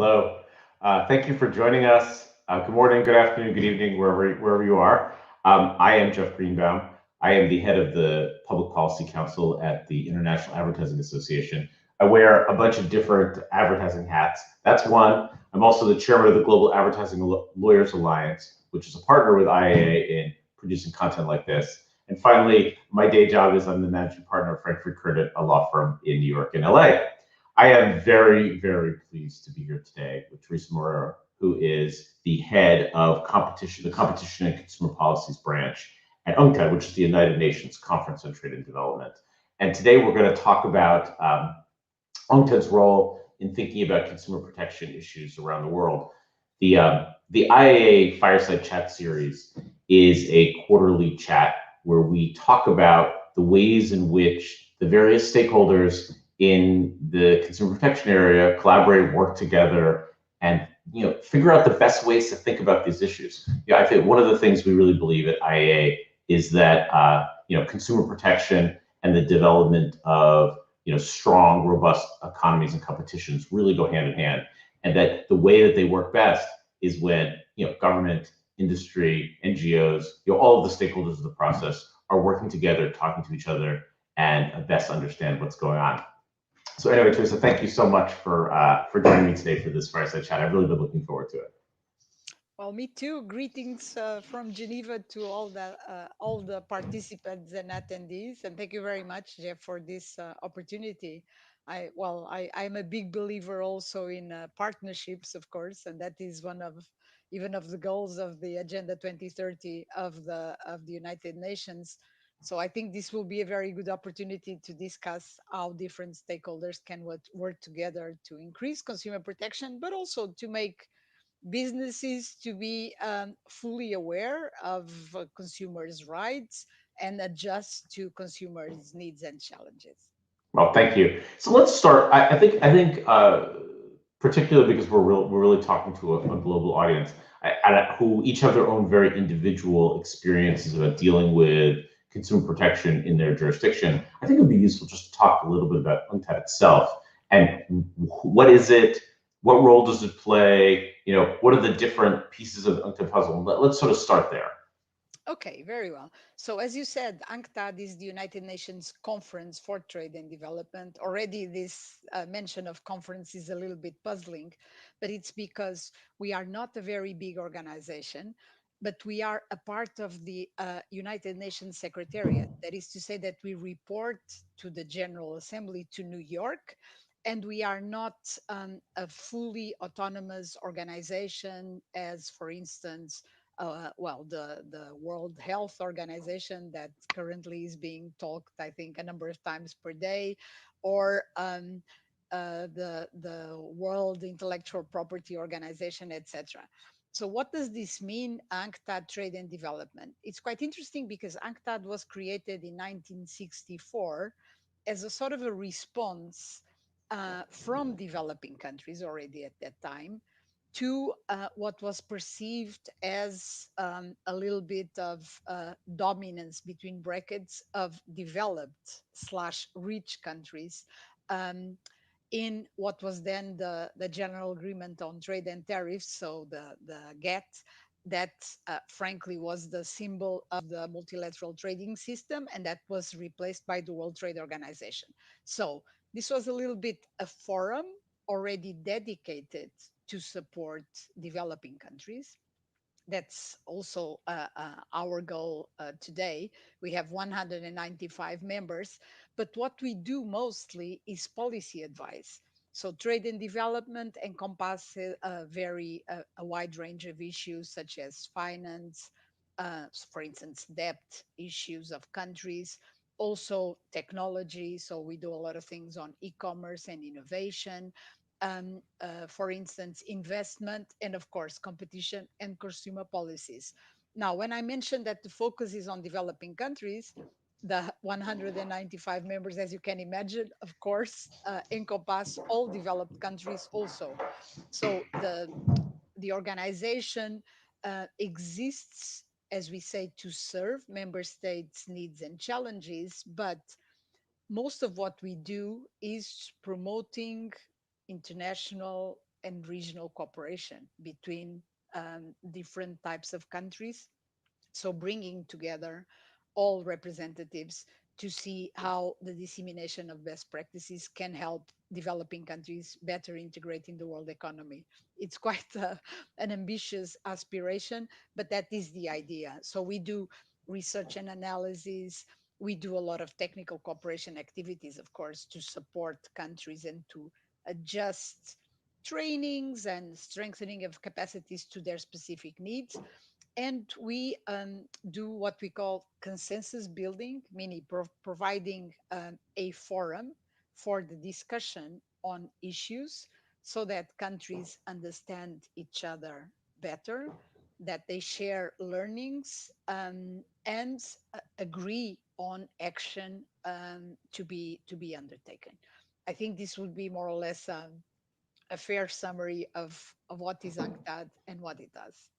Hello. Thank you for joining us. Good morning, good afternoon, good evening, wherever you are. I am Jeff Greenbaum. I am the head of the Public Policy Council at the International Advertising Association. I wear a bunch of different advertising hats. That's one. I'm also the chairman of the Global Advertising Lawyers Alliance, which is a partner with IAA in producing content like this. And finally, my day job is I'm the managing partner of Frankfurt Curtin, a law firm in New York and LA. I am very, very pleased to be here today with Teresa Moreira, who is the head of competition, the Competition and Consumer Policies branch at UNCTAD, which is the United Nations Conference on Trade and Development. And today we're going to talk about UNCTAD's role in thinking about consumer protection issues around the world. The IAA Fireside Chat series is a quarterly chat where we talk about the ways in which the various stakeholders in the consumer protection area collaborate, work together, and figure out the best ways to think about these issues. I think one of the things we really believe at IAA is that consumer protection and the development of strong, robust economies and competitions really go hand in hand, and that the way that they work best is when government, industry, NGOs, all of the stakeholders of the process are working together, talking to each other, and best understand what's going on. So anyway, Teresa, thank you so much for joining me today for this fireside chat. I've really been looking forward to it. Well, me too. Greetings from Geneva to all the participants and attendees, and thank you very much, Jeff, for this opportunity. I'm a big believer also in partnerships, of course, and that is one of even of the goals of the Agenda 2030 of the United Nations. So I think this will be a very good opportunity to discuss how different stakeholders can work together to increase consumer protection, but also to make businesses to be fully aware of consumers' rights and adjust to consumers' needs and challenges. Well, thank you. So let's start. I think particularly because we're really talking to a global audience who each have their own very individual experiences about dealing with consumer protection in their jurisdiction. I think it would be useful just to talk a little bit about UNCTAD itself and what is it, what role does it play, what are the different pieces of the UNCTAD puzzle. Let's sort of start there. Okay, very well. So, as you said, UNCTAD is the United Nations Conference for Trade and Development. Already, this mention of conference is a little bit puzzling, but it's because we are not a very big organization, but we are a part of the United Nations Secretariat. That is to say, that we report to the General Assembly to New York. And we are not a fully autonomous organization, as, for instance, the World Health Organization that currently is being talked, I think, a number of times per day, or the World Intellectual Property Organization, etc. So, what does this mean, UNCTAD Trade and Development? It's quite interesting because UNCTAD was created in 1964 as a sort of a response from developing countries already at that time to what was perceived as a little bit of dominance between brackets of developed slash rich countries um, in what was then the General Agreement on Trade and Tariffs, so the GATT, that frankly was the symbol of the multilateral trading system, and that was replaced by the World Trade Organization. So this was a little bit a forum already dedicated to support developing countries. That's also our goal today. We have 195 members, but what we do mostly is policy advice. So trade and development encompasses a wide range of issues such as finance, for instance, debt issues of countries, also technology. So we do a lot of things on e-commerce and innovation, for instance, investment, and of course, competition and consumer policies. Now, when I mentioned that the focus is on developing countries, the 195 members, as you can imagine, of course, encompass all developed countries also. So the organization exists, as we say, to serve member states' needs and challenges, but most of what we do is promoting international and regional cooperation between different types of countries, so bringing together all representatives to see how the dissemination of best practices can help developing countries better integrate in the world economy. It's quite an ambitious aspiration, but that is the idea. So we do research and analysis. We do a lot of technical cooperation activities, of course, to support countries and to adjust trainings and strengthening of capacities to their specific needs. And we do what we call consensus building, meaning providing a forum for the discussion on issues so that countries understand each other better, that they share learnings, and agree on action to be undertaken. I think this would be more or less a fair summary of what is UNCTAD and what it does.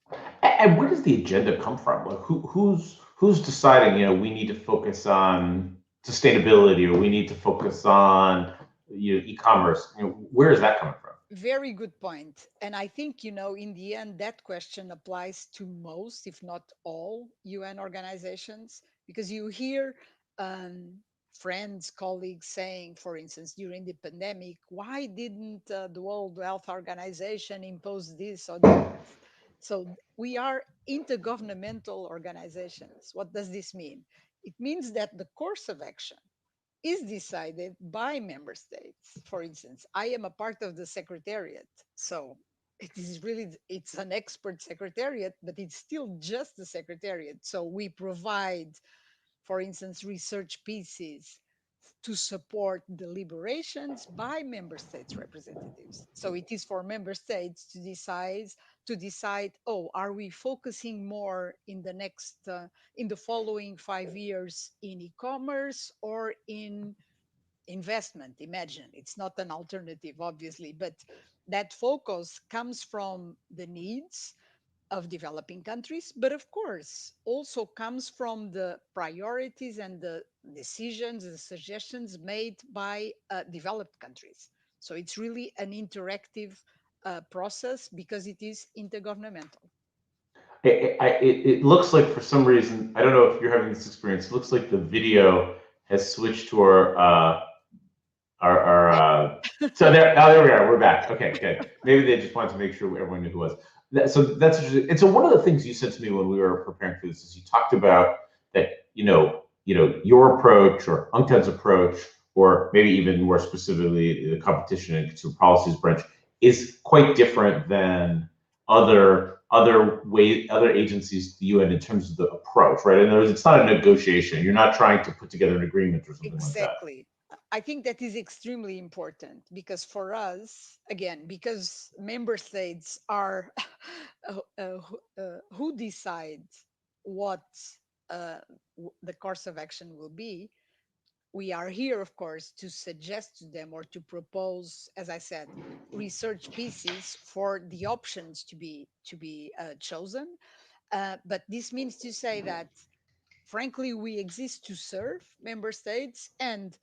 And where does the agenda come from? Like who's deciding, we need to focus on sustainability or we need to focus on e-commerce? Where is that coming from? Very good point. And I think, in the end, that question applies to most, if not all, UN organizations, because you hear um, friends, colleagues saying, for instance, during the pandemic, why didn't the World Health Organization impose this or that? So we are intergovernmental organizations. What does this mean? It means that the course of action is decided by member states. For instance, I am a part of the secretariat, so it's an expert secretariat, but it's still just the secretariat. So we provide, for instance, research pieces to support deliberations by member states representatives. So it is for member states to decide, oh, are we focusing more in the following 5 years in e-commerce or in investment? Imagine it's not an alternative, obviously, but that focus comes from the needs of developing countries, but of course also comes from the priorities and the decisions and suggestions made by developed countries. So it's really an interactive process because it is intergovernmental. It looks like for some reason, I don't know if you're having this experience. It looks like the video has switched to our so there. Oh, there we are. We're back. Okay, good. Maybe they just wanted to make sure everyone knew who it was. So that's interesting. And so one of the things you said to me when we were preparing for this is you talked about that your approach or UNCTAD's approach, or maybe even more specifically the competition and consumer policies branch, is quite different than other agencies, the UN, in terms of the approach, right? In other words, it's not a negotiation. You're not trying to put together an agreement or something like that. Exactly. I think that is extremely important because for us, again, because member states are who decides what the course of action will be. We are here, of course, to suggest to them or to propose, as I said, research pieces for the options to be chosen. But this means to say that, frankly, we exist to serve member states, and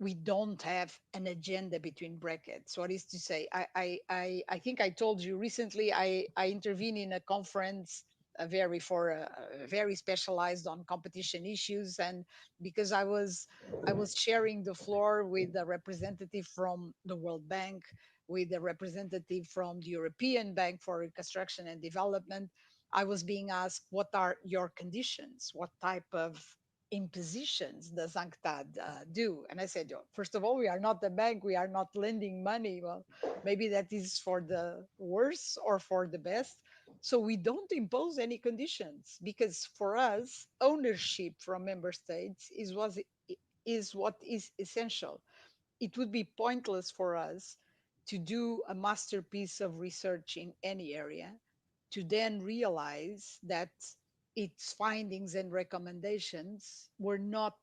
we don't have an agenda between brackets. What is to say? I think I told you recently. I intervened in a conference, a very specialized on competition issues, and because I was sharing the floor with a representative from the World Bank, with a representative from the European Bank for Reconstruction and Development. I was being asked, what are your conditions? What type of impositions does UNCTAD do? And I said, "Oh, first of all, we are not the bank, we are not lending money." Well, maybe that is for the worse or for the best. So we don't impose any conditions because for us, ownership from member states is what is essential. It would be pointless for us to do a masterpiece of research in any area to then realize that its findings and recommendations were not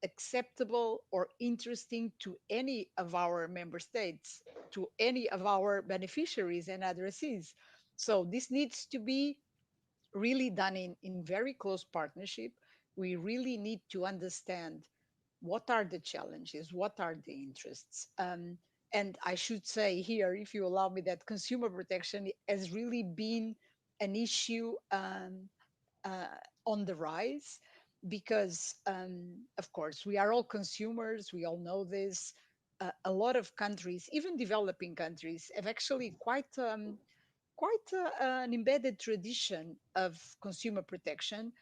acceptable or interesting to any of our member states, to any of our beneficiaries and addressees. So this needs to be really done in very close partnership. We really need to understand what are the challenges, what are the interests. And I should say here, if you allow me, that consumer protection has really been an issue uh, on the rise because, of course, we are all consumers. We all know this. A lot of countries, even developing countries, have actually quite an embedded tradition of consumer protection,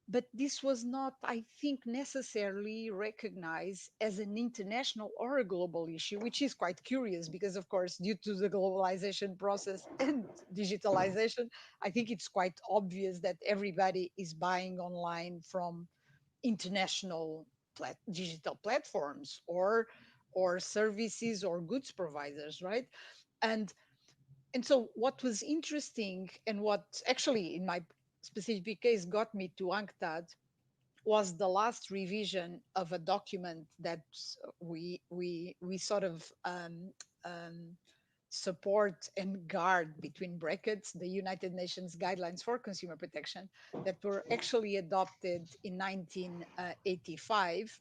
but this was not, I think, necessarily recognized as an international or a global issue, which is quite curious because, of course, due to the globalization process and digitalization, I think it's quite obvious that everybody is buying online from international digital platforms or services or goods providers, right? And so what was interesting and what actually in my specific case got me to UNCTAD was the last revision of a document that we sort of support and guard between brackets the United Nations guidelines for consumer protection that were actually adopted in 1985,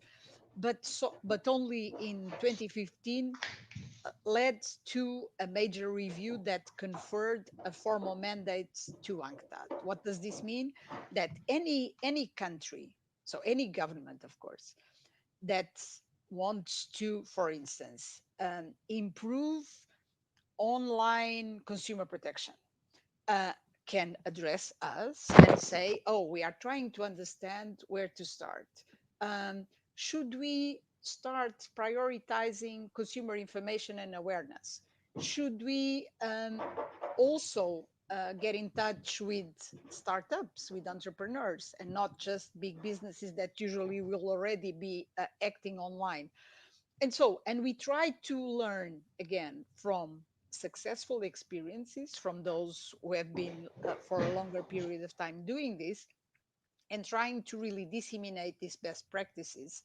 but only in 2015 led to a major review that conferred a formal mandate to UNCTAD. What does this mean? That any country, so any government, of course, that wants to, for instance, improve online consumer protection, uh, can address us and say, "Oh, we are trying to understand where to start. Um, should we start prioritizing consumer information and awareness? Should we also get in touch with startups, with entrepreneurs, and not just big businesses that usually will already be acting online?" And we try to learn again from successful experiences from those who have been for a longer period of time doing this, and trying to really disseminate these best practices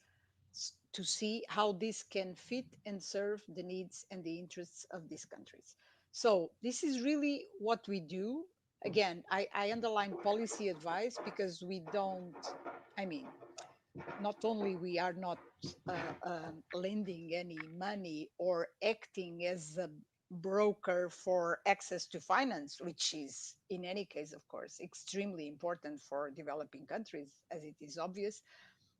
to see how this can fit and serve the needs and the interests of these countries. So this is really what we do. Again, I underline policy advice because we don't, I mean, not only we are not lending any money or acting as a broker for access to finance, which is in any case, of course, extremely important for developing countries, as it is obvious.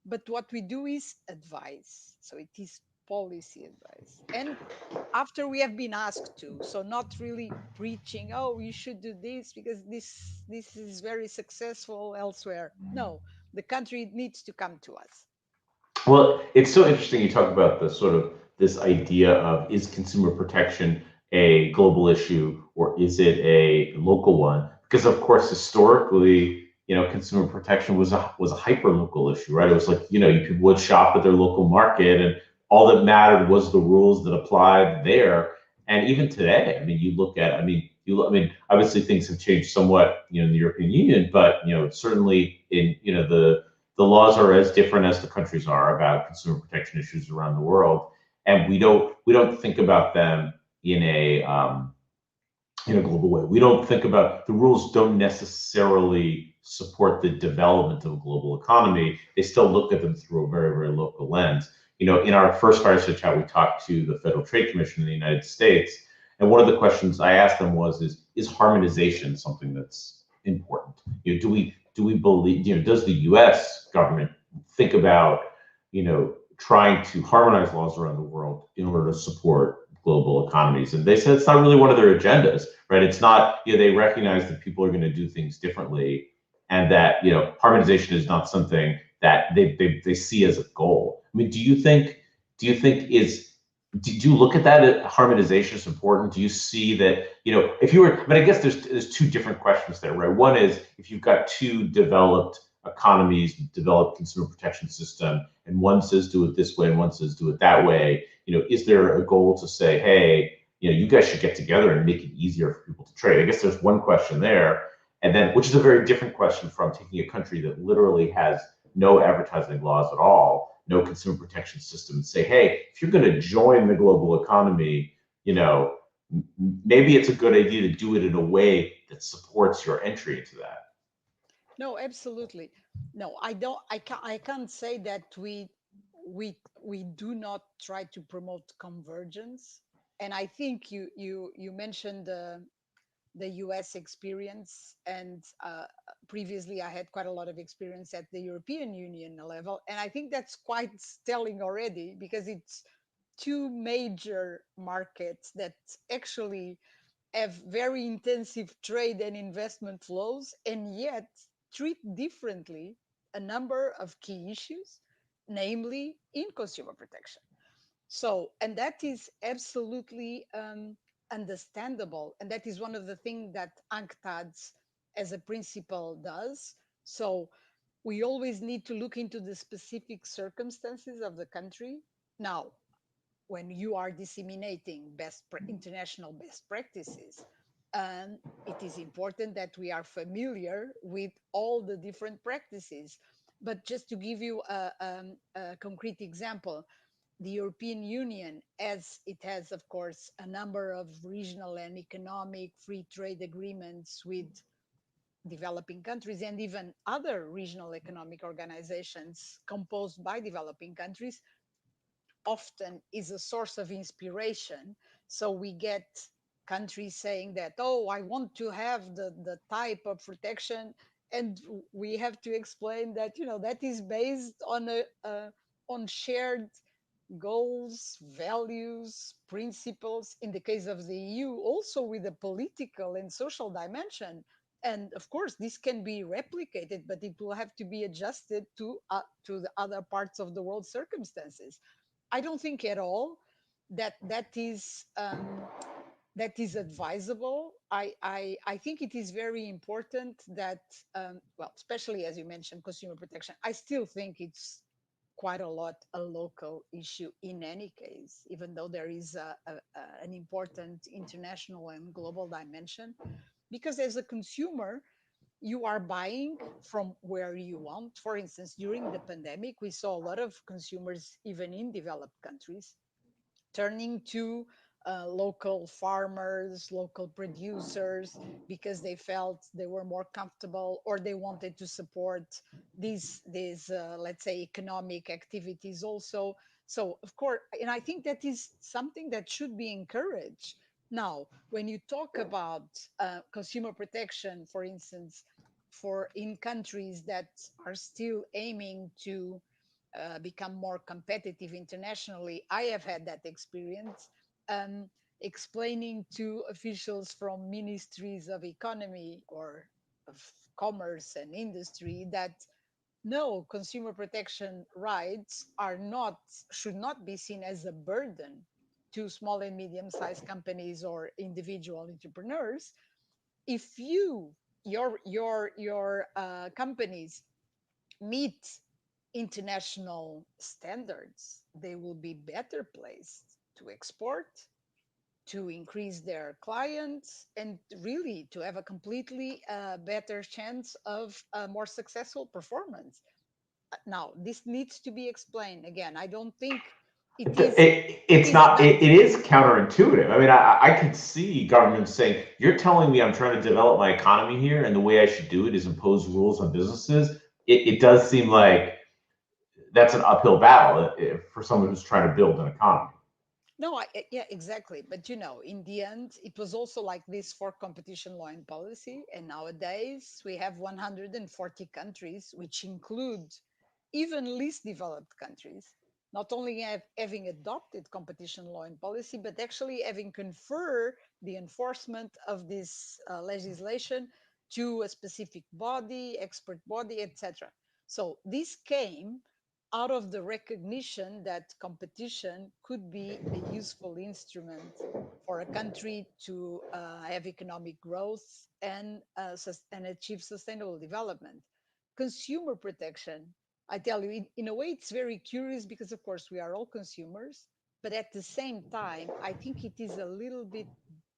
But what we do is advice. So it is policy advice. And after we have been asked to, so not really preaching, "Oh, you should do this because this is very successful elsewhere." No, the country needs to come to us. Well, it's so interesting you talk about the sort of this idea of, is consumer protection a global issue or is it a local one? Because of course, historically, consumer protection was a hyper local issue, right? It was like, you could would shop at their local market, and all that mattered was the rules that applied there. And even today, I mean, you look at, I mean, obviously things have changed somewhat, in the European Union, but certainly in, the laws are as different as the countries are about consumer protection issues around the world, and we don't think about them in a global way. We don't think about, the rules don't necessarily support the development of a global economy. They still look at them through a very, very local lens. In our first Fireside Chat, we talked to the Federal Trade Commission in the United States, and one of the questions I asked them was, is harmonization something that's important? Do we believe, does the U.S. government think about, trying to harmonize laws around the world in order to support global economies? And they said it's not really one of their agendas, right? It's not, they recognize that people are going to do things differently, and that, harmonization is not something that they see as a goal. I mean, do you think did you look at that, harmonization is important? Do you see that, if you were, but I guess there's two different questions there, right? One is, if you've got two developed economies, developed consumer protection system, and one says do it this way and one says do it that way, is there a goal to say, hey, you guys should get together and make it easier for people to trade? I guess there's one question there. And then, which is a very different question from taking a country that literally has no advertising laws at all, no consumer protection system, and say, hey, if you're going to join the global economy, maybe it's a good idea to do it in a way that supports your entry into that. No, absolutely. No, I don't. I can't say that we do not try to promote convergence. And I think you mentioned the US experience, and previously I had quite a lot of experience at the European Union level, and I think that's quite telling already, because it's two major markets that actually have very intensive trade and investment flows, and yet treat differently a number of key issues, namely in consumer protection. So, and that is absolutely understandable. And that is one of the things that UNCTAD as a principle does. So, we always need to look into the specific circumstances of the country. Now, when you are disseminating international best practices, it is important that we are familiar with all the different practices. But just to give you a concrete example, the European Union, as it has, of course, a number of regional and economic free trade agreements with developing countries and even other regional economic organizations composed by developing countries, often is a source of inspiration. So we get countries saying that, oh, I want to have the type of protection. And we have to explain that, that is based on on shared goals, values, principles. In the case of the EU, also with a political and social dimension. And of course, this can be replicated, but it will have to be adjusted to the other parts of the world circumstances. I don't think at all that that is advisable. I think it is very important that, well, especially as you mentioned, consumer protection. I still think it's quite a lot a local issue in any case, even though there is an important international and global dimension. Because as a consumer, you are buying from where you want. For instance, during the pandemic, we saw a lot of consumers, even in developed countries, turning to local farmers, local producers, because they felt they were more comfortable, or they wanted to support these let's say economic activities also. So of course, and I think that is something that should be encouraged. Now, when you talk about consumer protection, for instance, for in countries that are still aiming to become more competitive internationally, I have had that experience, um, explaining to officials from ministries of economy or of commerce and industry that no, consumer protection rights are not should not be seen as a burden to small and medium sized companies or individual entrepreneurs. If your companies meet international standards, they will be better placed to export, to increase their clients, and really to have a completely better chance of a more successful performance. Now, this needs to be explained. Again, I don't think it It's is not, it advisable. is counterintuitive. I mean, I could see governments saying, you're telling me I'm trying to develop my economy here, and the way I should do it is impose rules on businesses. It does seem like that's an uphill battle for someone who's trying to build an economy. No, yeah, exactly. But in the end, it was also like this for competition law and policy. And nowadays, we have 140 countries, which include even least developed countries, not only having adopted competition law and policy, but actually having conferred the enforcement of this legislation to a specific body, expert body, etc. So this came out of the recognition that competition could be a useful instrument for a country to have economic growth and achieve sustainable development. Consumer protection, I tell you, in a way, it's very curious because, of course, we are all consumers. But at the same time, I think it is a little bit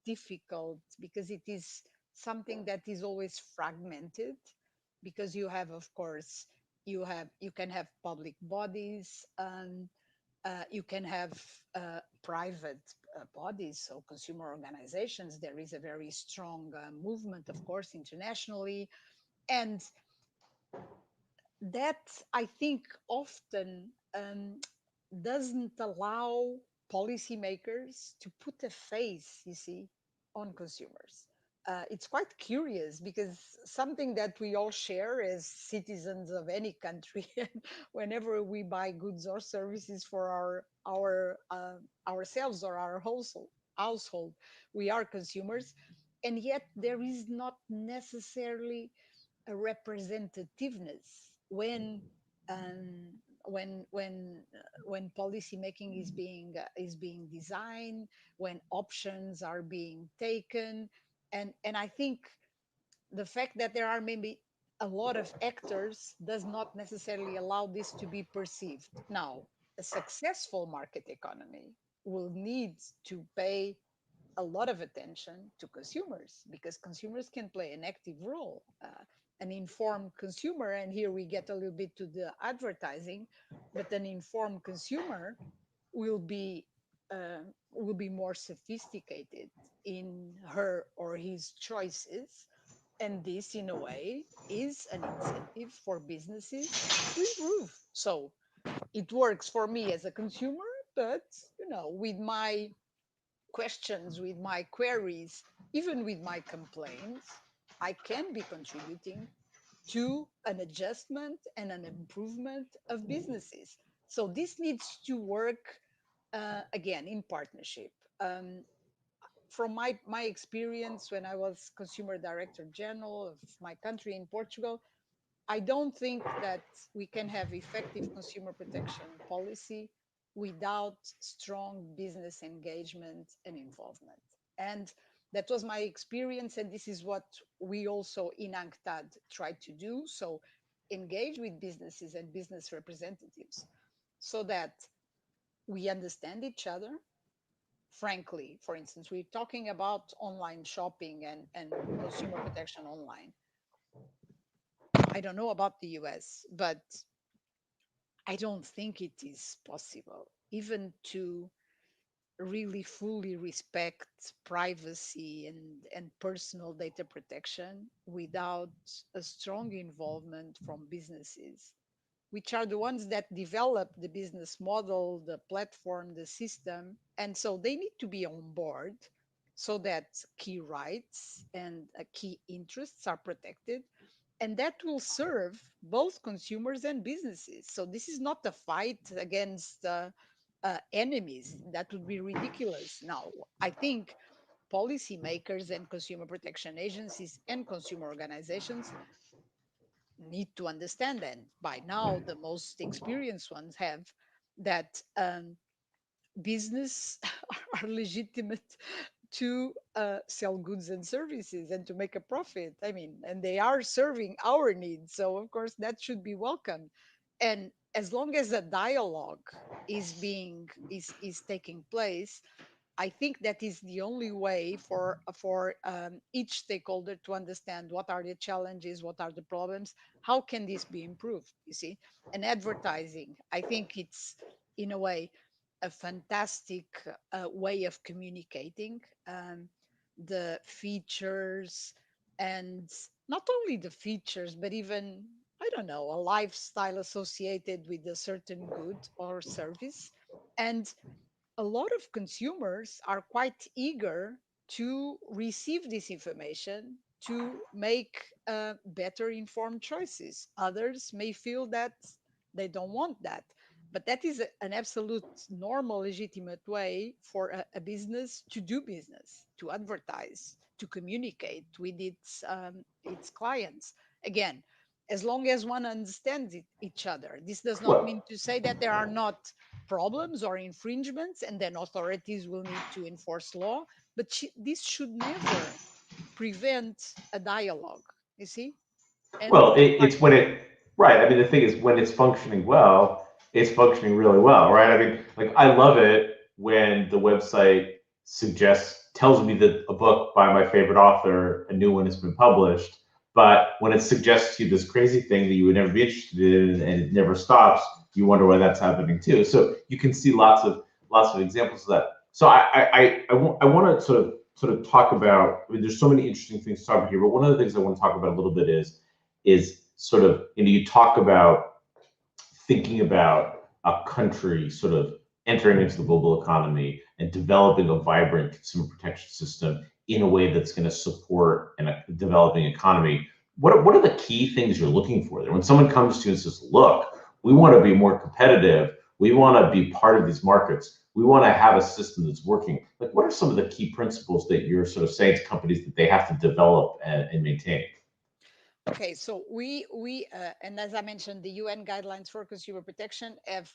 difficult because it is something that is always fragmented. Because you have, of course, you can have public bodies, and you can have private bodies, so consumer organizations. There is a very strong movement, of course, internationally, and that I think often doesn't allow policymakers to put a face, you see, on consumers. It's quite curious because something that we all share as citizens of any country, whenever we buy goods or services for ourselves or our household, we are consumers, and yet there is not necessarily a representativeness um, when policy making is being designed, when options are being taken, and I think the fact that there are maybe a lot of actors does not necessarily allow this to be perceived. Now, a successful market economy will need to pay a lot of attention to consumers because consumers can play an active role. An informed consumer, and here we get a little bit to the advertising, but an informed consumer will be will be more sophisticated in her or his choices, and this, in a way, is an incentive for businesses to improve. So it works for me as a consumer, but with my questions, with my queries, even with my complaints, I can be contributing to an adjustment and an improvement of businesses. So this needs to work again in partnership. From my experience when I was consumer director general of my country in Portugal, I don't think that we can have effective consumer protection policy without strong business engagement and involvement. And that was my experience, and this is what we also in UNCTAD try to do. So engage with businesses and business representatives so that we understand each other. Frankly, for instance, we're talking about online shopping and consumer protection online. I don't know about the US, but I don't think it is possible even to really fully respect privacy and personal data protection without a strong involvement from businesses, which are the ones that develop the business model, the platform, the system. And so they need to be on board so that key rights and key interests are protected. And that will serve both consumers and businesses. So this is not a fight against enemies. That would be ridiculous. Now, I think policymakers and consumer protection agencies and consumer organizations need to understand, and by now the most experienced ones have, that business are legitimate to sell goods and services and to make a profit. I mean, and they are serving our needs, so of course that should be welcome. And as long as a dialogue is taking place, I think that is the only way for each stakeholder to understand what are the challenges, what are the problems, how can this be improved. You see, and advertising, I think it's in a way a fantastic way of communicating the features, and not only the features, but even, I don't know, a lifestyle associated with a certain good or service. And a lot of consumers are quite eager to receive this information to make better informed choices. Others may feel that they don't want that. But that is an absolute normal, legitimate way for a business to do business, to advertise, to communicate with its clients. Again, as long as one understands each other. This does not Well, mean to say that there are not problems or infringements, and then authorities will need to enforce law. But this should never prevent a dialogue, you see, and Well, a it's when partnership. it, right. I mean, the thing is, when it's functioning well, it's functioning really well, right? I mean, like, I love it when the website tells me that a book by my favorite author, a new one has been published. But when it suggests to you this crazy thing that you would never be interested in and it never stops, you wonder why that's happening too. So you can see lots of examples of that. So I want to sort of talk about. I mean, there's so many interesting things to talk about here, but one of the things I want to talk about a little bit is sort of, you talk about thinking about a country sort of entering into the global economy and developing a vibrant consumer protection system in a way that's going to support a developing economy. What are the key things you're looking for there? When someone comes to you and says, look, we want to be more competitive, we want to be part of these markets, we want to have a system that's working. Like, what are some of the key principles that you're sort of saying to companies that they have to develop and maintain? Okay, so we and as I mentioned, the UN guidelines for consumer protection have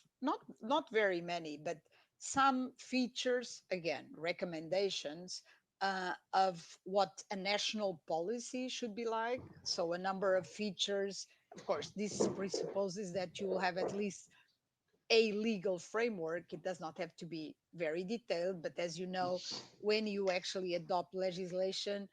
not very many, but some features, again, recommendations of what a national policy should be like. So a number of features. Of course, this presupposes that you will have at least a legal framework. It does not have to be very detailed, but as you know, when you actually adopt legislation,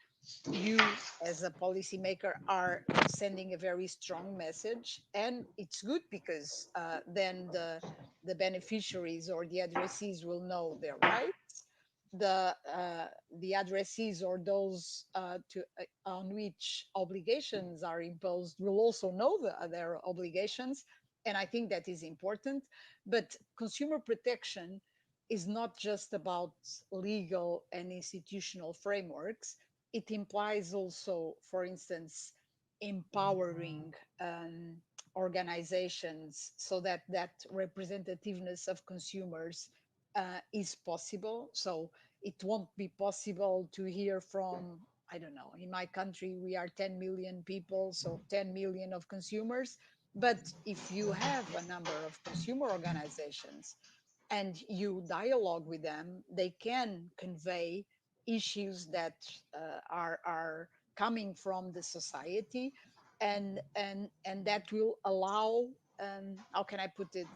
you as a policymaker are sending a very strong message, and it's good because then the beneficiaries or the addressees will know their rights. The addressees or those on which obligations are imposed will also know their obligations, and I think that is important. But consumer protection is not just about legal and institutional frameworks. It implies also, for instance, empowering organizations so that that representativeness of consumers is possible. So it won't be possible to hear from, I don't know, in my country we are 10 million people, so 10 million of consumers. But if you have a number of consumer organizations and you dialogue with them, they can convey issues that are coming from the society, and that will allow, how can I put it,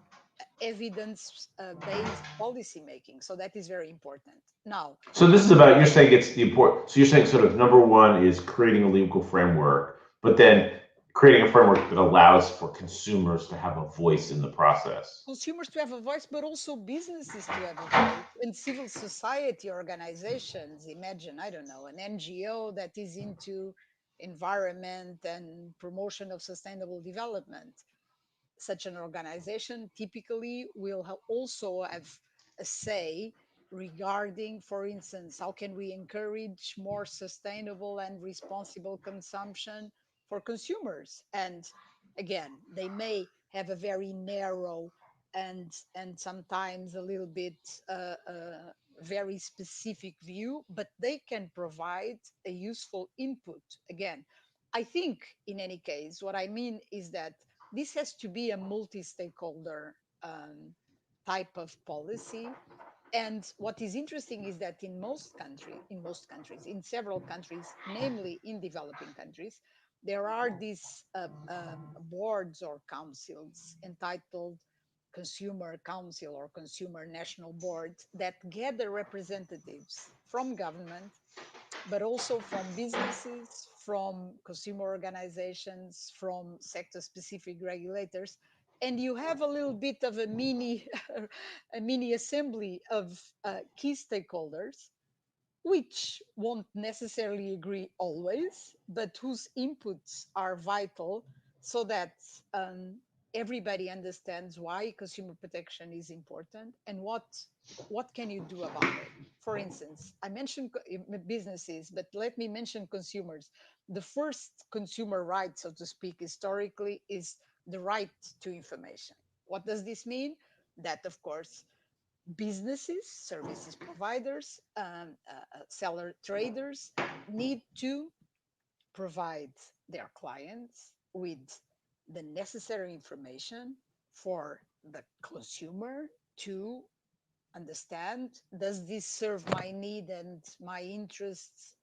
evidence based policy making. So that is very important. Now, So this is about, you're saying it's the important, so you're saying sort of number one is creating a legal framework, but then creating a framework that allows for consumers to have a voice in the process. consumers to have a voice, but also businesses to have a voice, and civil society organizations. Imagine, I don't know, an NGO that is into environment and promotion of sustainable development. Such an organization typically will also have a say regarding, for instance, how can we encourage more sustainable and responsible consumption for consumers. And again, they may have a very narrow and sometimes a little bit very specific view, but they can provide a useful input. Again, I think in any case, what I mean is that this has to be a multi-stakeholder type of policy. And what is interesting is that in several countries, namely in developing countries, there are these boards or councils entitled consumer council or consumer national boards that gather representatives from government, but also from businesses, from consumer organizations, from sector specific regulators. And you have a little bit of a mini a mini assembly of key stakeholders, which won't necessarily agree always, but whose inputs are vital, so that um, everybody understands why consumer protection is important and what can you do about it. For instance, I mentioned businesses, but let me mention consumers. The first consumer right, so to speak, historically, is the right to information. What does this mean? That, of course, businesses, services providers, seller traders need to provide their clients with the necessary information for the consumer to understand, does this serve my need and my interests?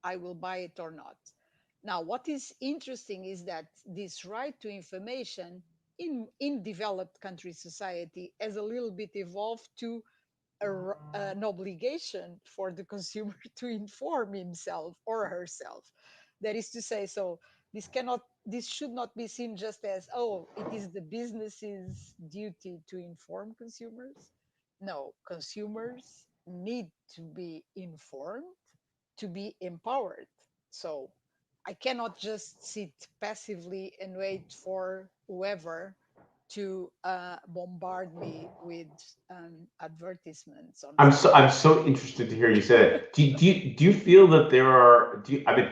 I will buy it or not. Now, what is interesting is that this right to information in developed country society has a little bit evolved to an obligation for the consumer to inform himself or herself. That is to say, so this should not be seen just as, oh, it is the business's duty to inform consumers. No, consumers need to be informed to be empowered. So I cannot just sit passively and wait for whoever. to bombard me with advertisements on I'm Facebook. so interested to hear you say it. Do you feel that there are I mean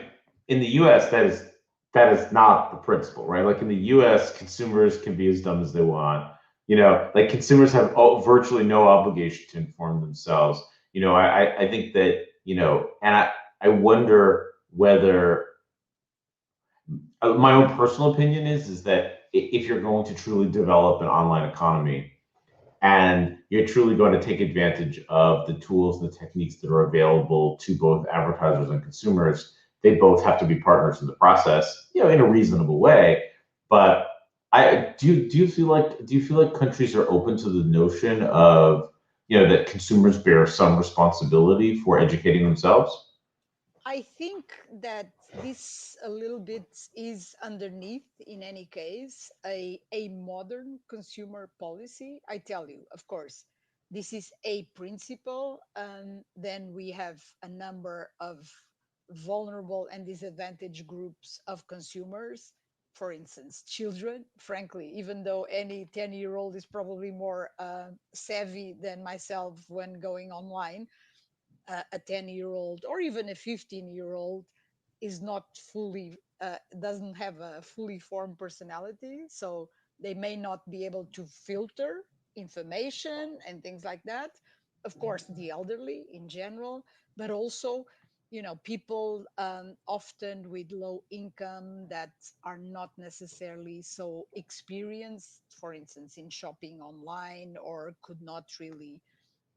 in the US that is not the principle, right? Like in the US, consumers can be as dumb as they want. Like consumers have virtually no obligation to inform themselves. I think that, and I wonder whether my own personal opinion is that if you're going to truly develop an online economy, and you're truly going to take advantage of the tools and the techniques that are available to both advertisers and consumers, they both have to be partners in the process, in a reasonable way. But I do you feel like countries are open to the notion of that consumers bear some responsibility for educating themselves? I think that this a little bit is underneath, in any case, a modern consumer policy. I tell you, of course, this is a principle, and then we have a number of vulnerable and disadvantaged groups of consumers. For instance, children, frankly, even though any 10-year-old is probably more savvy than myself when going online, a 10-year-old or even a 15-year-old is not fully doesn't have a fully formed personality, so they may not be able to filter information and things like that. Of course, the elderly in general, but also, people often with low income that are not necessarily so experienced, for instance, in shopping online, or could not really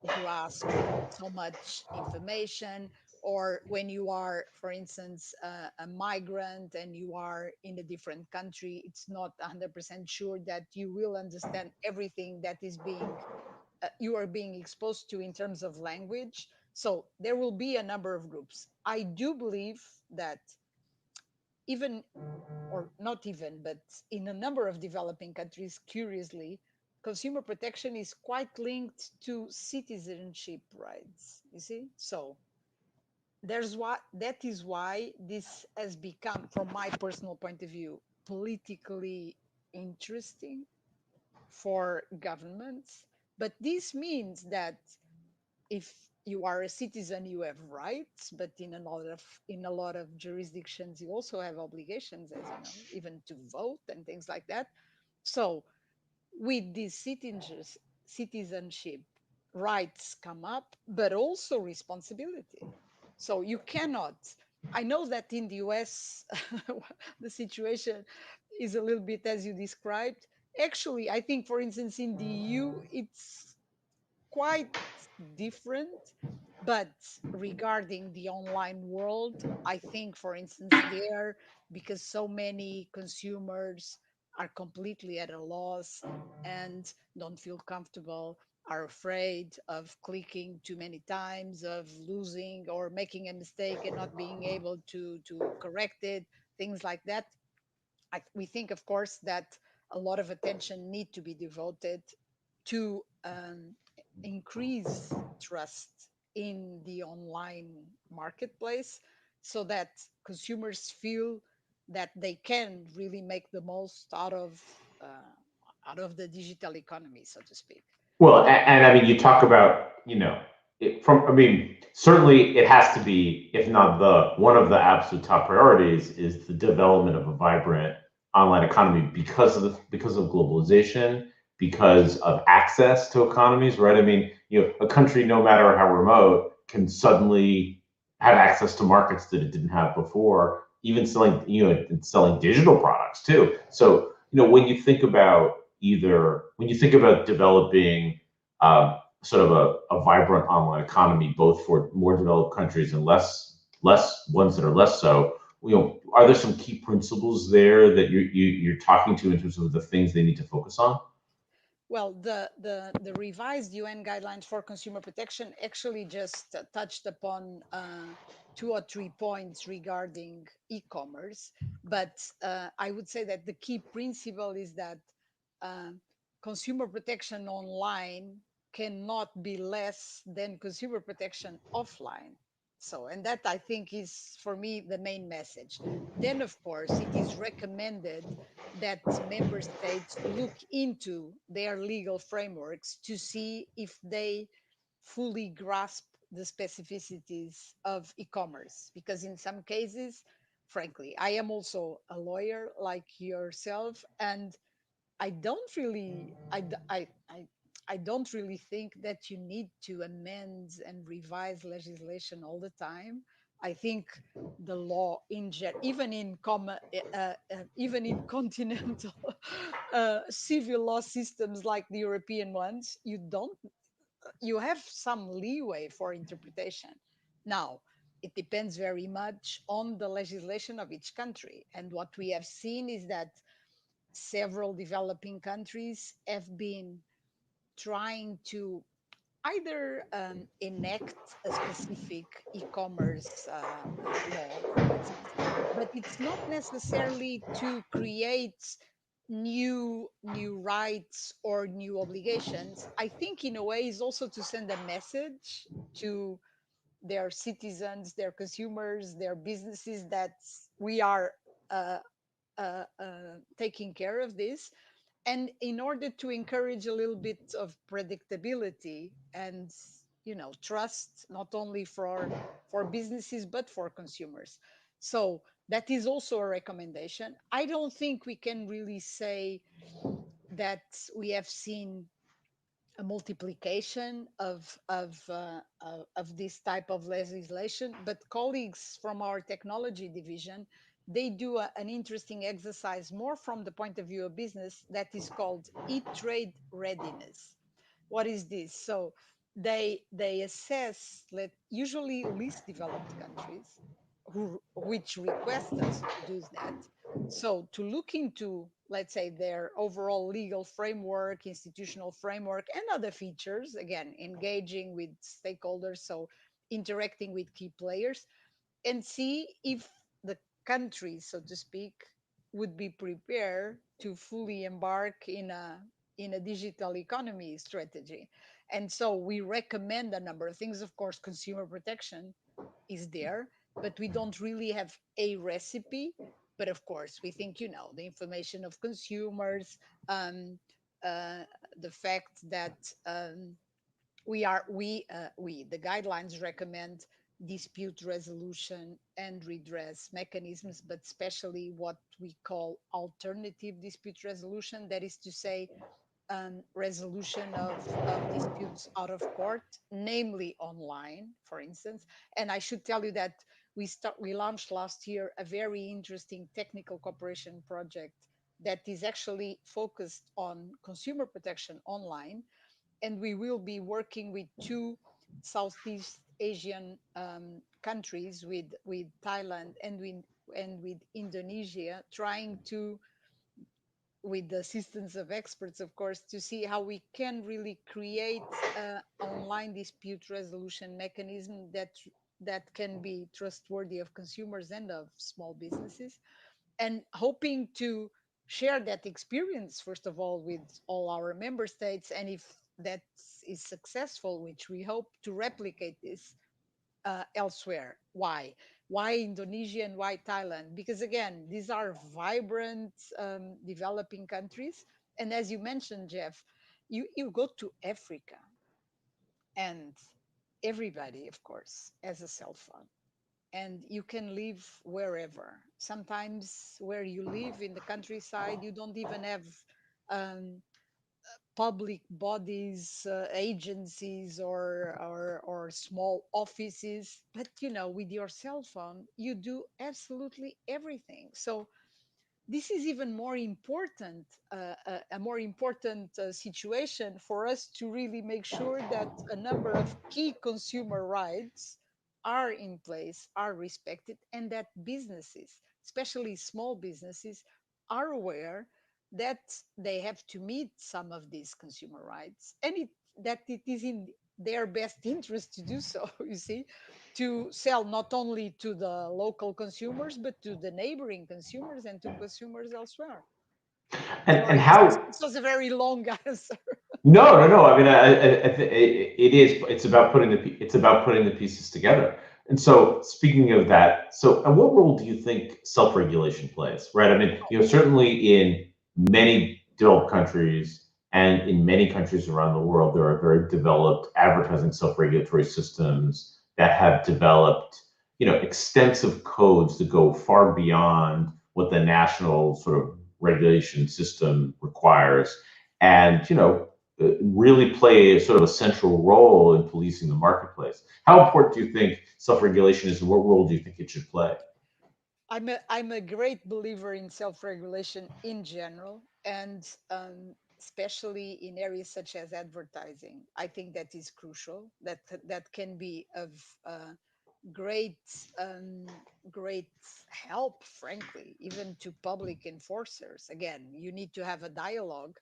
grasp so much information. Or when you are, for instance, a migrant and you are in a different country, it's not 100% sure that you will understand everything that is being you are being exposed to in terms of language. So there will be a number of groups. I do believe that, even, or not even, but in a number of developing countries, curiously, consumer protection is quite linked to citizenship rights. You see? So that is why this has become, from my personal point of view, politically interesting for governments. But this means that if you are a citizen, you have rights, but in a lot of jurisdictions, you also have obligations, as you know, even to vote and things like that. So with this citizenship, rights come up, but also responsibility. So you cannot. I know that in the US, the situation is a little bit as you described. Actually, I think, for instance, in the EU, it's quite different. But regarding the online world, I think, for instance, there, because so many consumers are completely at a loss and don't feel comfortable, are afraid of clicking too many times, of losing or making a mistake and not being able to correct it, things like that. We think, of course, that a lot of attention need to be devoted to increase trust in the online marketplace, so that consumers feel that they can really make the most uh, out of the digital economy, so to speak. Well, and I mean, you talk about, I mean, certainly it has to be, if not one of the absolute top priorities is the development of a vibrant online economy because of globalization, because of access to economies, right? I mean, a country, no matter how remote, can suddenly have access to markets that it didn't have before, even selling digital products too. So, when you think about developing sort of a vibrant online economy, both for more developed countries and less ones that are less so, are there some key principles there that you're talking to in terms of the things they need to focus on? Well, the revised UN guidelines for consumer protection actually just touched upon two or three points regarding e-commerce, but I would say that the key principle is that uh, consumer protection online cannot be less than consumer protection offline. So, and that, I think, is for me the main message. Then, of course, it is recommended that member states look into their legal frameworks to see if they fully grasp the specificities of e-commerce, because in some cases, frankly, I am also a lawyer like yourself, and I don't really, I don't really think that you need to amend and revise legislation all the time. I think the law even in even in continental civil law systems like the European ones, you have some leeway for interpretation. Now, it depends very much on the legislation of each country, and what we have seen is that several developing countries have been trying to either enact a specific e-commerce law, for instance, but it's not necessarily to create new rights or new obligations. I think in a way is also to send a message to their citizens, their consumers, their businesses that we are uh, taking care of this, and in order to encourage a little bit of predictability and trust, not only for businesses but for consumers. So that is also a recommendation. I don't think we can really say that we have seen a multiplication of this type of legislation, but colleagues from our technology division, they do an interesting exercise more from the point of view of business that is called e-trade readiness. What is this? So they assess, usually least developed countries, which request us to do that. So to look into, let's say, their overall legal framework, institutional framework, and other features, again, engaging with stakeholders, so interacting with key players, and see if the country, so to speak, would be prepared to fully embark in a digital economy strategy. And so we recommend a number of things. Of course, consumer protection is there, but we don't really have a recipe. But of course, we think, the information of consumers, um, uh, the fact that the guidelines recommend dispute resolution and redress mechanisms, but especially what we call alternative dispute resolution. That is to say, resolution of disputes out of court, namely online, for instance. And I should tell you that we launched last year a very interesting technical cooperation project that is actually focused on consumer protection online, and we will be working with two Southeast Asian countries, with Thailand and with Indonesia, trying to, with the assistance of experts, of course, to see how we can really create an online dispute resolution mechanism that can be trustworthy of consumers and of small businesses, and hoping to share that experience, first of all, with all our member states, and if that is successful, which we hope, to replicate this elsewhere. Why Indonesia and why Thailand? Because again, these are vibrant developing countries, and as you mentioned, Jeff, you go to Africa, and everybody, of course, has a cell phone, and you can live wherever. Sometimes where you live in the countryside, you don't even have um, public bodies, agencies, or small offices. But with your cell phone, you do absolutely everything. So this is even more important, a more important situation for us to really make sure that a number of key consumer rights are in place, are respected, and that businesses, especially small businesses, are aware that they have to meet some of these consumer rights, and that it is in their best interest to do so. You see, to sell not only to the local consumers but to the neighboring consumers and to consumers elsewhere. And Sorry, how? this was a very long answer. No, no, no. I mean, it is. It's about putting the pieces together. And so, speaking of that, so and what role do you think self-regulation plays? Right. I mean, certainly in many developed countries and in many countries around the world, there are very developed advertising self-regulatory systems that have developed, extensive codes that go far beyond what the national sort of regulation system requires, and really play a sort of a central role in policing the marketplace. How important do you think self-regulation is, and what role do you think it should play? I'm a great believer in self-regulation in general, and especially in areas such as advertising. I think that is crucial. That can be of great great help, frankly, even to public enforcers. Again, you need to have a dialogue,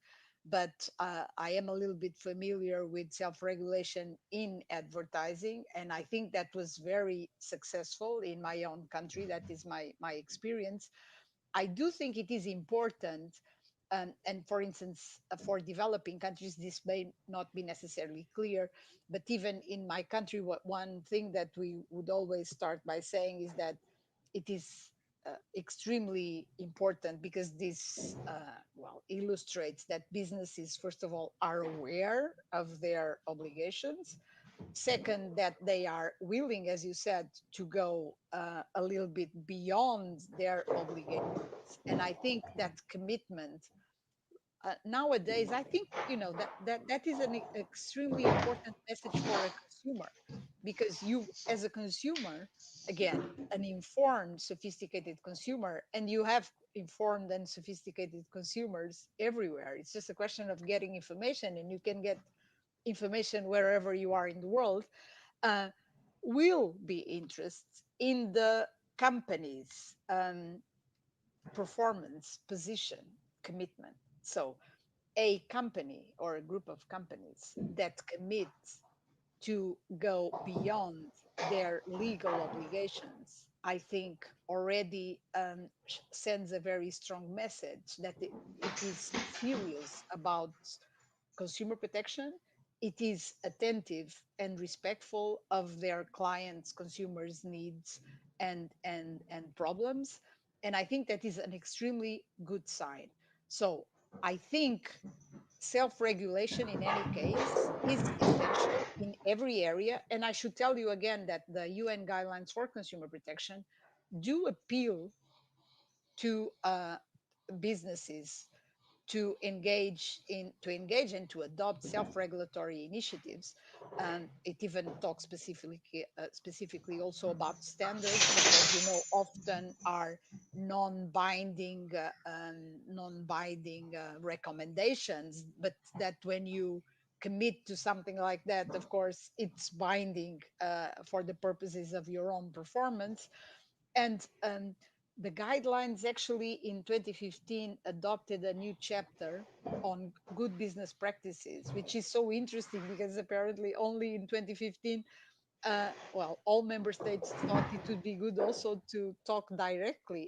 but I am a little bit familiar with self-regulation in advertising, and I think that was very successful in my own country. That is my experience. I do think it is important, and for instance, for developing countries, this may not be necessarily clear, but even in my country, one thing that we would always start by saying is that it is extremely important because this, well, illustrates that businesses, first of all, are aware of their obligations. Second, that they are willing, as you said, to go a little bit beyond their obligations. And I think that commitment nowadays, I think, that is an extremely important message for a consumer, because you, as a consumer, again, an informed sophisticated consumer, and you have informed and sophisticated consumers everywhere. It's just a question of getting information, and you can get information wherever you are in the world. uh, will be interested in the company's performance, position, commitment. So a company or a group of companies that commit to go beyond their legal obligations, I think already sends a very strong message that it is serious about consumer protection. It is attentive and respectful of their clients, consumers' needs and problems. And I think that is an extremely good sign. So I think self-regulation in any case is essential in every area. And I should tell you again that the UN guidelines for consumer protection do appeal to businesses to engage and to adopt self-regulatory initiatives. It even talks specifically also about standards, which, as you know, often are non-binding recommendations, but that when you commit to something like that, of course, it's binding for the purposes of your own performance. And the guidelines actually in 2015 adopted a new chapter on good business practices, which is so interesting because apparently only in 2015, well, all member states thought it would be good also to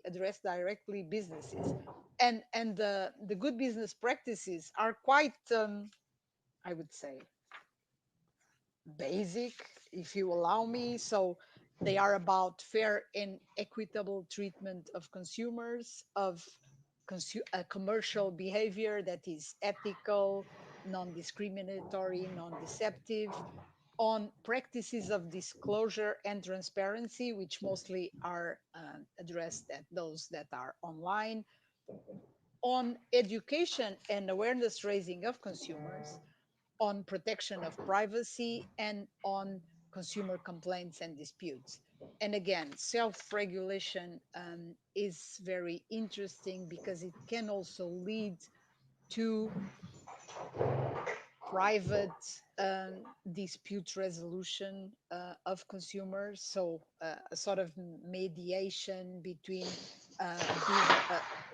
address directly businesses. And the good business practices are quite, I would say, basic, if you allow me. So they are about fair and equitable treatment of consumers, of commercial behavior that is ethical, non-discriminatory, non-deceptive, on practices of disclosure and transparency, which mostly are addressed at those that are online, on education and awareness raising of consumers, on protection of privacy, and on consumer complaints and disputes. And again, self regulation is very interesting because it can also lead to private dispute resolution of consumers. So, a sort of mediation between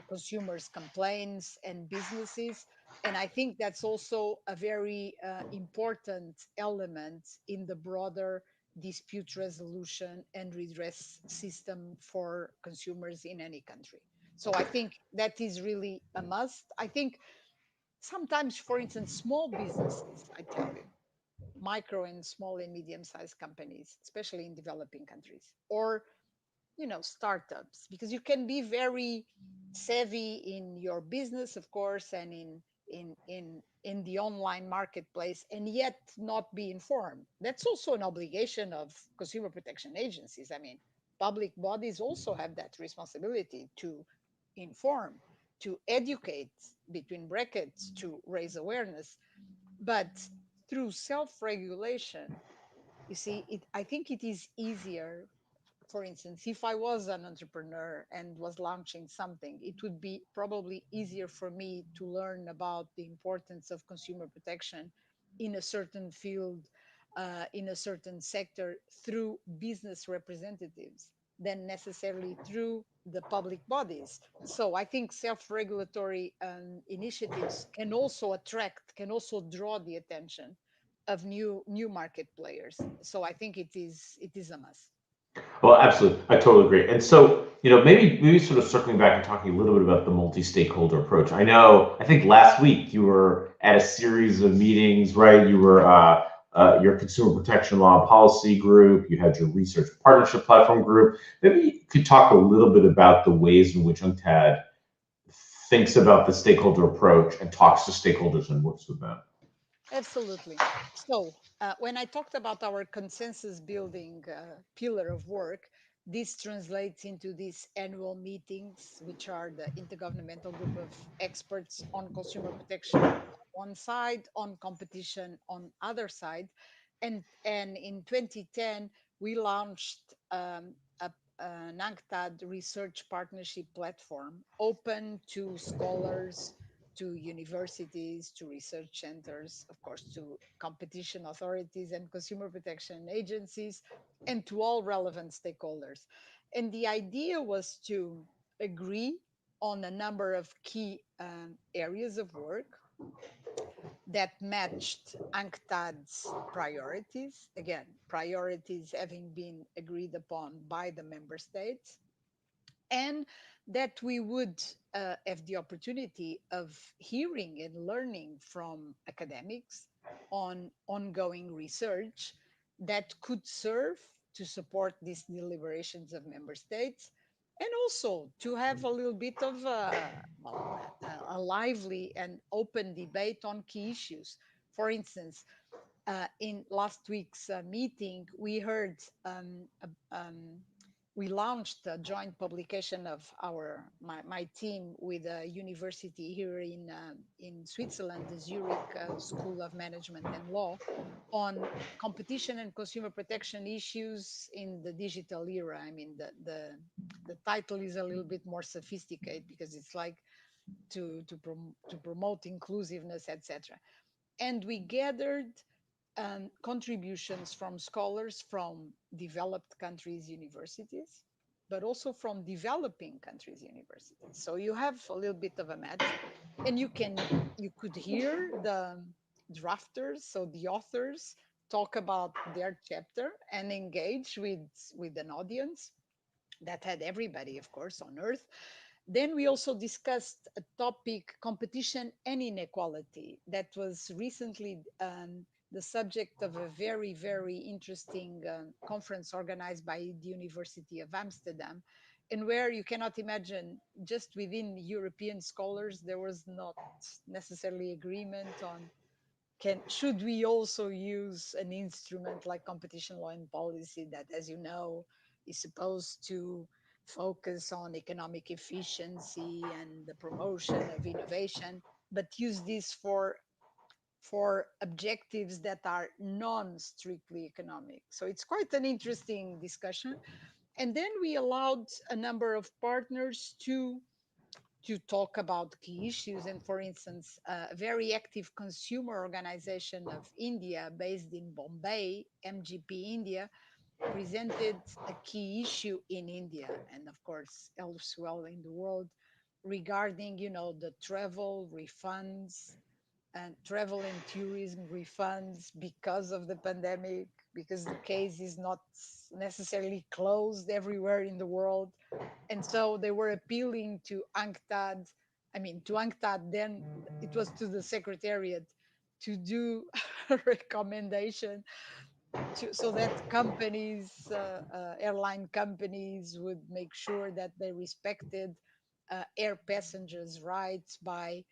consumers' complaints and businesses. And I think that's also a very important element in the broader dispute resolution and redress system for consumers in any country. So I think that is really a must. I think sometimes, for instance, small businesses, I tell you, micro and small and medium-sized companies, especially in developing countries, or startups, because you can be very savvy in your business, of course, and in the online marketplace, and yet not be informed. That's also an obligation of consumer protection agencies. I mean, public bodies also have that responsibility to inform, to educate, between brackets, to raise awareness. But through self-regulation, you see, I think it is easier. For instance, if I was an entrepreneur and was launching something, it would be probably easier for me to learn about the importance of consumer protection in a certain field, in a certain sector, through business representatives than necessarily through the public bodies. So I think self-regulatory initiatives can also attract, can also draw the attention of new market players. So I think it is a must. Well, absolutely. I totally agree. And so, maybe sort of circling back and talking a little bit about the multi-stakeholder approach. I think last week you were at a series of meetings, right? You were your consumer protection law policy group, you had your research partnership platform group. Maybe you could talk a little bit about the ways in which UNCTAD thinks about the stakeholder approach and talks to stakeholders and works with them. Absolutely. So, when I talked about our consensus building pillar of work, this translates into these annual meetings, which are the intergovernmental group of experts on consumer protection on one side, on competition on other side. And in 2010, we launched an UNCTAD research partnership platform open to scholars, to universities, to research centers, of course, to competition authorities and consumer protection agencies, and to all relevant stakeholders. And the idea was to agree on a number of key areas of work that matched UNCTAD's priorities. Again, priorities having been agreed upon by the member states, and that we would have the opportunity of hearing and learning from academics on ongoing research that could serve to support these deliberations of member states, and also to have a little bit of a lively and open debate on key issues. For instance, in last week's meeting, we heard we launched a joint publication of my team with a university here in Switzerland, the Zurich School of Management and Law, on competition and consumer protection issues in the digital era. I mean, the title is a little bit more sophisticated because it's like to promote inclusiveness, etc. And we gathered contributions from scholars from developed countries' universities, but also from developing countries' universities. So you have a little bit of a match, and you could hear the drafters, so the authors, talk about their chapter and engage with an audience that had everybody, of course, on earth. Then we also discussed a topic, competition and inequality, that was recently the subject of a very, very interesting conference organized by the University of Amsterdam, and where you cannot imagine, just within European scholars, there was not necessarily agreement on should we also use an instrument like competition law and policy that, as you know, is supposed to focus on economic efficiency and the promotion of innovation, but use this for objectives that are non-strictly economic. So it's quite an interesting discussion. And then we allowed a number of partners to talk about key issues. And for instance, a very active consumer organization of India based in Bombay, MGP India, presented a key issue in India and, of course, elsewhere in the world regarding, the travel refunds and travel and tourism refunds because of the pandemic, because the case is not necessarily closed everywhere in the world. And so they were appealing to UNCTAD, I mean, to UNCTAD, then it was to the Secretariat, to do a recommendation so that companies, airline companies, would make sure that they respected air passengers' rights by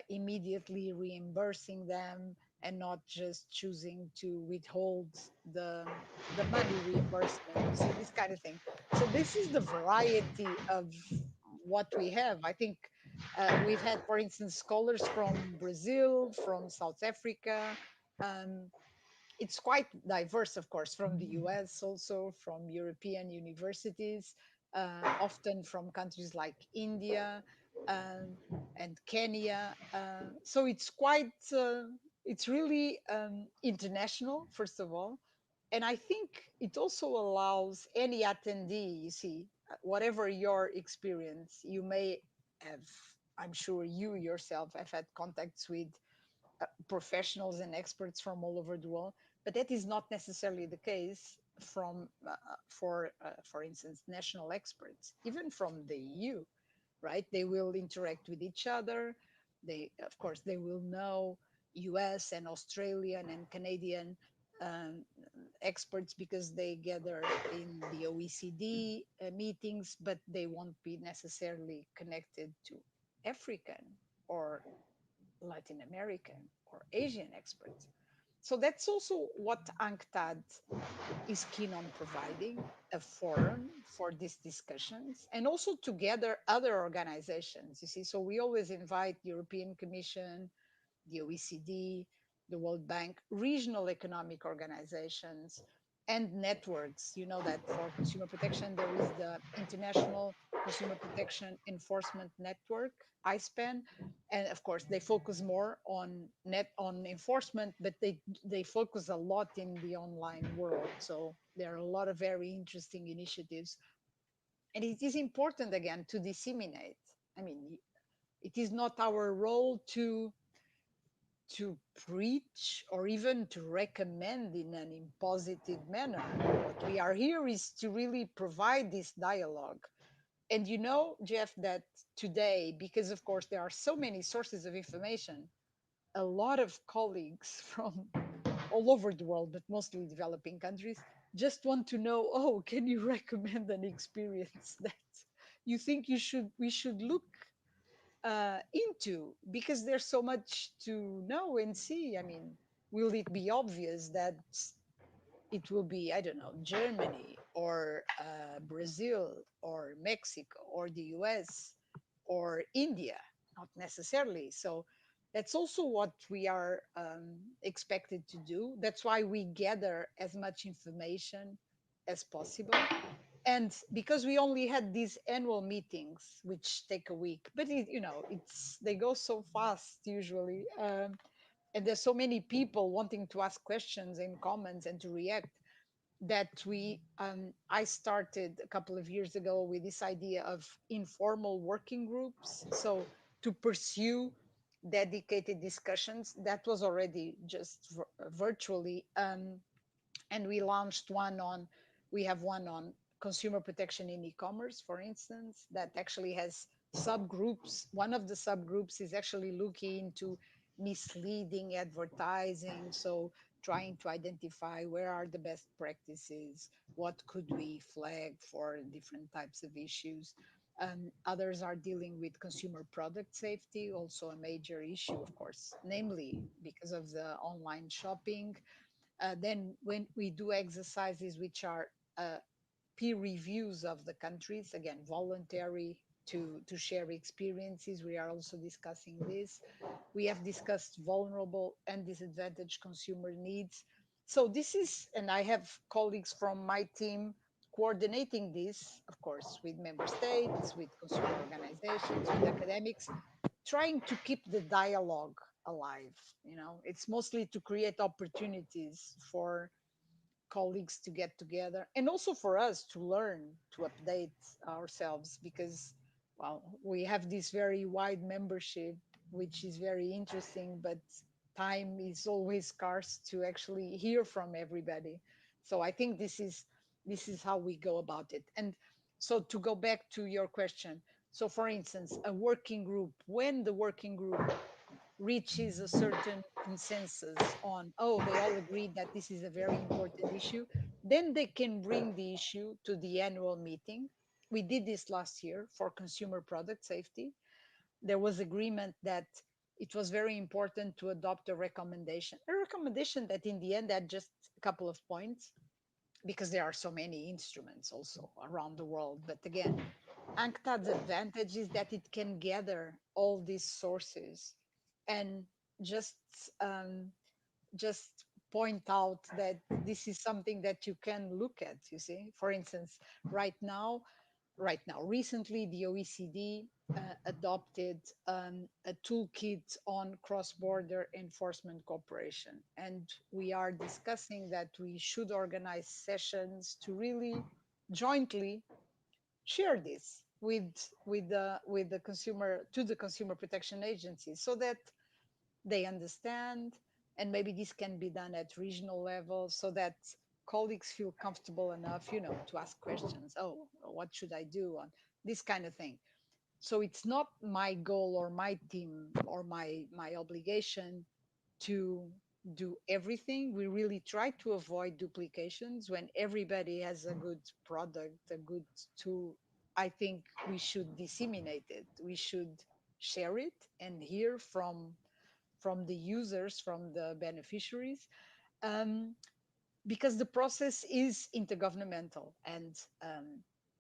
immediately reimbursing them and not just choosing to withhold the the money reimbursement. You see, this kind of thing. So this is the variety of what we have. I think we've had, for instance, scholars from Brazil, from South Africa. Um, it's quite diverse, of course, from the US, also from European universities, often from countries like India um, and Kenya. So it's quite, it's really international, first of all. And I think it also allows any attendee, you see, whatever your experience, you may have, I'm sure you yourself have had contacts with professionals and experts from all over the world, but that is not necessarily the case from for instance, national experts, even from the EU, right? They will interact with each other. They, of course, they will know US and Australian and Canadian um, experts because they gather in the OECD meetings, but they won't be necessarily connected to African or Latin American or Asian experts. So that's also what UNCTAD is keen on providing, a forum for these discussions and also to gather other organizations. You see, so we always invite the European Commission, the OECD, the World Bank, regional economic organizations, and networks. You know that for consumer protection, there is the International Consumer Protection Enforcement Network, ISPEN, and of course they focus more on net on enforcement, but they focus a lot in the online world. So there are a lot of very interesting initiatives, and it is important again to disseminate. I mean, it is not our role to preach or even to recommend in an impositive manner. What we are here is to really provide this dialogue. And you know, Jeff, that today, because of course there are so many sources of information, a lot of colleagues from all over the world, but mostly developing countries, just want to know, oh, can you recommend an experience that you think we should look into, because there's so much to know and see. I mean, will it be obvious that it will be, I don't know, Germany or Brazil or Mexico or the US or India? Not necessarily. So that's also what we are expected to do. That's why we gather as much information as possible. And because we only had these annual meetings which take a week, but you know, it's they go so fast usually, and there's so many people wanting to ask questions and comments and to react, that we I started a couple of years ago with this idea of informal working groups, so to pursue dedicated discussions. That was already just virtually, and we launched one on we have one on consumer protection in e-commerce, for instance, that actually has subgroups. One of the subgroups is actually looking into misleading advertising, so trying to identify where are the best practices, what could we flag for different types of issues. Others are dealing with consumer product safety, also a major issue, of course, namely because of the online shopping. Then when we do exercises which are peer reviews of the countries, again, voluntary, to share experiences, we are also discussing this. We have discussed vulnerable and disadvantaged consumer needs. So this is, and I have colleagues from my team coordinating this, of course, with member states, with consumer organizations, with academics, trying to keep the dialogue alive. You know, it's mostly to create opportunities for colleagues to get together and also for us to learn, to update ourselves, because, well, we have this very wide membership, which is very interesting, but time is always scarce to actually hear from everybody. So I think this is how we go about it. And so to go back to your question, so for instance, a working group, when the working group reaches a certain consensus on, oh, they all agree that this is a very important issue, then they can bring the issue to the annual meeting. We did this last year for consumer product safety. There was agreement that it was very important to adopt a recommendation that in the end had just a couple of points, because there are so many instruments also around the world. But again, UNCTAD's advantage is that it can gather all these sources and just um, just point out that this is something that you can look at. You see, for instance, right now, recently, the OECD adopted a toolkit on cross-border enforcement cooperation, and we are discussing that we should organize sessions to really jointly share this with the consumer, to the consumer protection agencies, so that they understand, and maybe this can be done at regional level, so that colleagues feel comfortable enough, to ask questions. Oh, what should I do on this kind of thing? So it's not my goal or my team or my obligation to do everything. We really try to avoid duplications. When everybody has a good product, a good tool, I think we should disseminate it. We should share it and hear from the users, from the beneficiaries, um, because the process is intergovernmental. And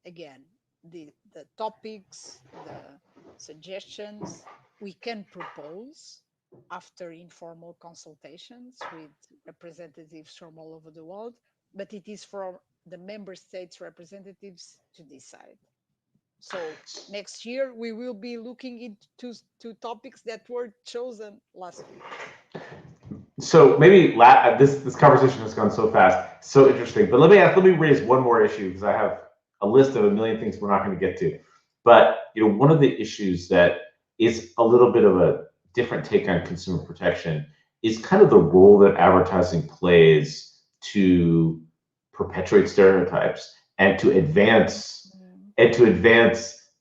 again, the topics, the suggestions we can propose after informal consultations with representatives from all over the world, but it is for the member states representatives to decide. So next year we will be looking into topics that were chosen last week. So maybe this conversation has gone so fast, so interesting. But let me raise one more issue, because I have a list of a million things we're not going to get to. But one of the issues that is a little bit of a different take on consumer protection is kind of the role that advertising plays to perpetuate stereotypes and to advance Mm.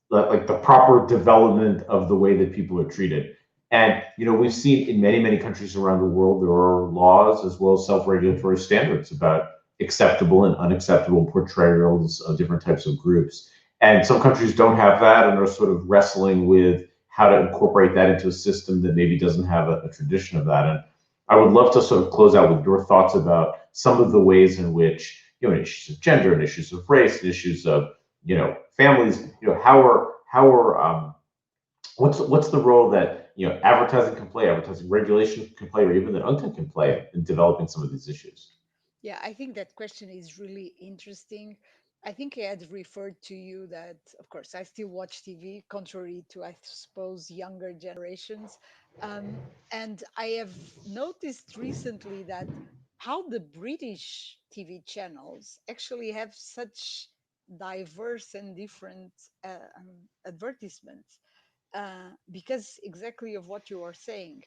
like the proper development of the way that people are treated. And we've seen in many, many countries around the world, there are laws as well as self-regulatory standards about acceptable and unacceptable portrayals of different types of groups. And some countries don't have that and are sort of wrestling with how to incorporate that into a system that maybe doesn't have a tradition of that. And I would love to sort of close out with your thoughts about some of the ways in which, issues of gender and issues of race and issues of, families, what's the role that advertising can play, advertising regulation can play, or even that UNCTAD can play in developing some of these issues? Yeah, I think that question is really interesting. I think I had referred to you that, of course, I still watch TV, contrary to, I suppose, younger generations. Um, and I have noticed recently that how the British TV channels actually have such diverse and different advertisements, because exactly of what you are saying.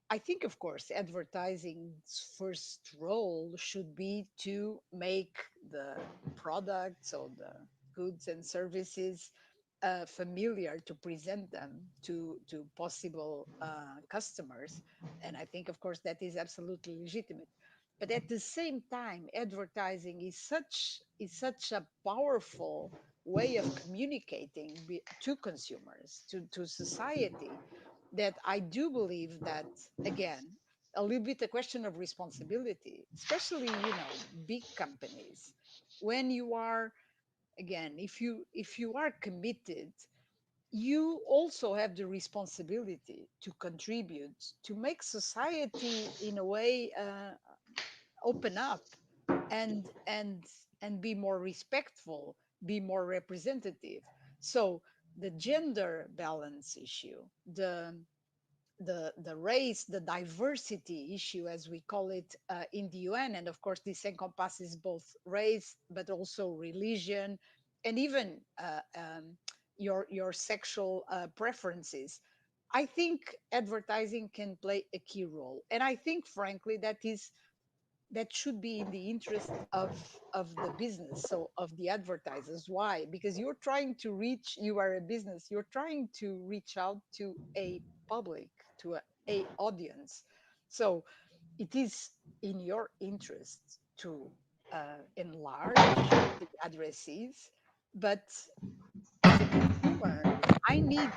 I think, of course, advertising's first role should be to make the products or the goods and services familiar, to present them to possible customers. And I think, of course, that is absolutely legitimate. But at the same time, advertising is such a powerful way of communicating to consumers, to society, that I do believe that, again, a little bit a question of responsibility, especially, big companies. When you are, again, if you are committed, you also have the responsibility to contribute, to make society in a way open up, and and be more respectful, be more representative. So the gender balance issue, the race, the diversity issue, as we call it in the UN. And of course, this encompasses both race, but also religion, and even your sexual preferences. I think advertising can play a key role, and I think, frankly, that should be in the interest of the business, so of the advertisers. Why? Because you are a business, you're trying to reach out to a public, to a audience. So it is in your interest to enlarge the addressees, but as a consumer, I need,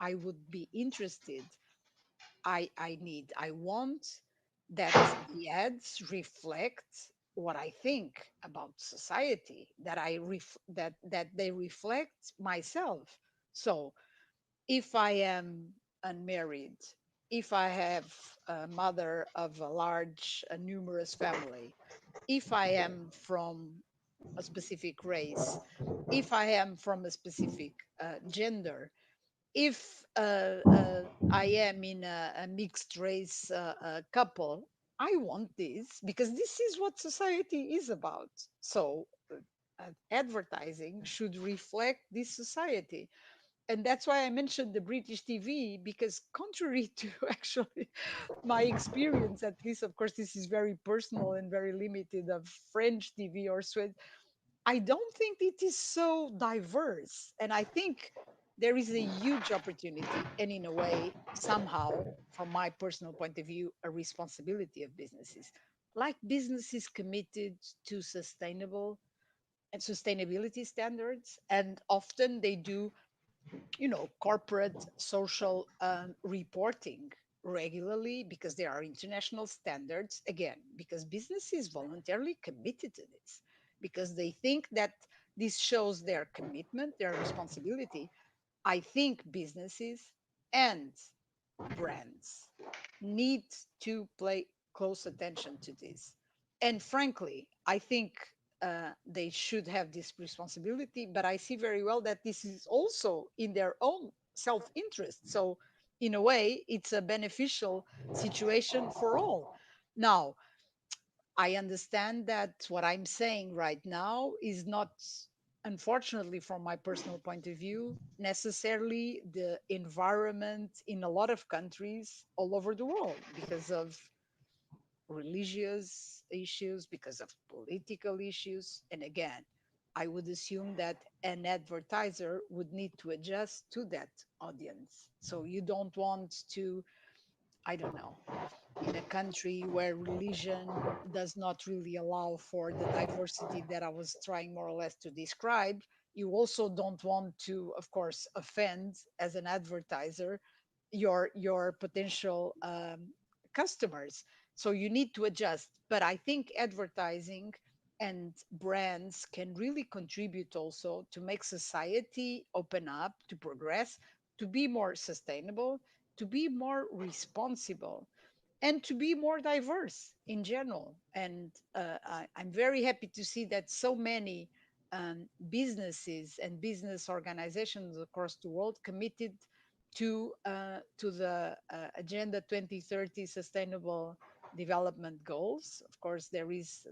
I would be interested. I want that the ads reflect what I think about society, that that they reflect myself. So if I am unmarried, if I have a mother of a large, a numerous family, if I am from a specific race, if I am from a specific gender, if I am in a mixed race couple, I want this because this is what society is about. So advertising should reflect this society. And that's why I mentioned the British TV, because contrary to actually my experience, at least, of course, this is very personal and very limited, of French TV or Swedish, I don't think it is so diverse. And I think there is a huge opportunity, and in a way, somehow, from my personal point of view, a responsibility of businesses. Like businesses committed to sustainable and sustainability standards, and often they do, corporate social reporting regularly because there are international standards, again, because businesses voluntarily committed to this, because they think that this shows their commitment, their responsibility. I think businesses and brands need to pay close attention to this. And frankly, I think they should have this responsibility, but I see very well that this is also in their own self interest. So, in a way, it's a beneficial situation for all. Now, I understand that what I'm saying right now is not, unfortunately, from my personal point of view, necessarily the environment in a lot of countries all over the world because of religious issues, because of political issues. And again, I would assume that an advertiser would need to adjust to that audience. So you don't want to, I don't know, in a country where religion does not really allow for the diversity that I was trying more or less to describe, you also don't want to, of course, offend as an advertiser your potential customers. So you need to adjust. But I think advertising and brands can really contribute also to make society open up, to progress, to be more sustainable, to be more responsible, and to be more diverse in general. And I'm very happy to see that so many businesses and business organizations across the world committed to the Agenda 2030 Sustainable Development Goals. Of course, there is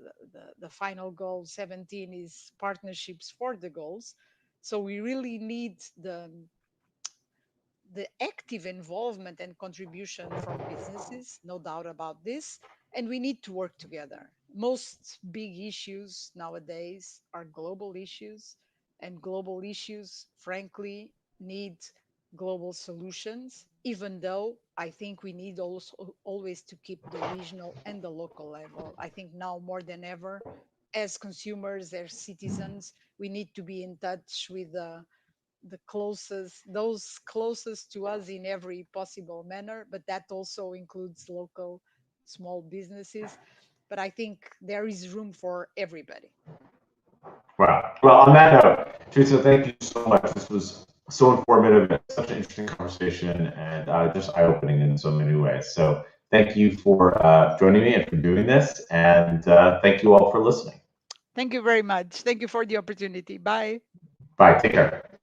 the final goal 17 is partnerships for the goals. So we really need the active involvement and contribution from businesses, no doubt about this. And we need to work together. Most big issues nowadays are global issues, and global issues, frankly, need global solutions, even though I think we need also always to keep the regional and the local level. I think now more than ever, as consumers, as citizens, we need to be in touch with the closest, those closest to us in every possible manner, but that also includes local small businesses. But I think there is room for everybody. Wow. Well, on that note, Teresa, thank you so much. This was so informative and such an interesting conversation, and just eye-opening in so many ways. So thank you for joining me and for doing this, and thank you all for listening. Thank you very much. Thank you for the opportunity. Bye. Bye. Take care.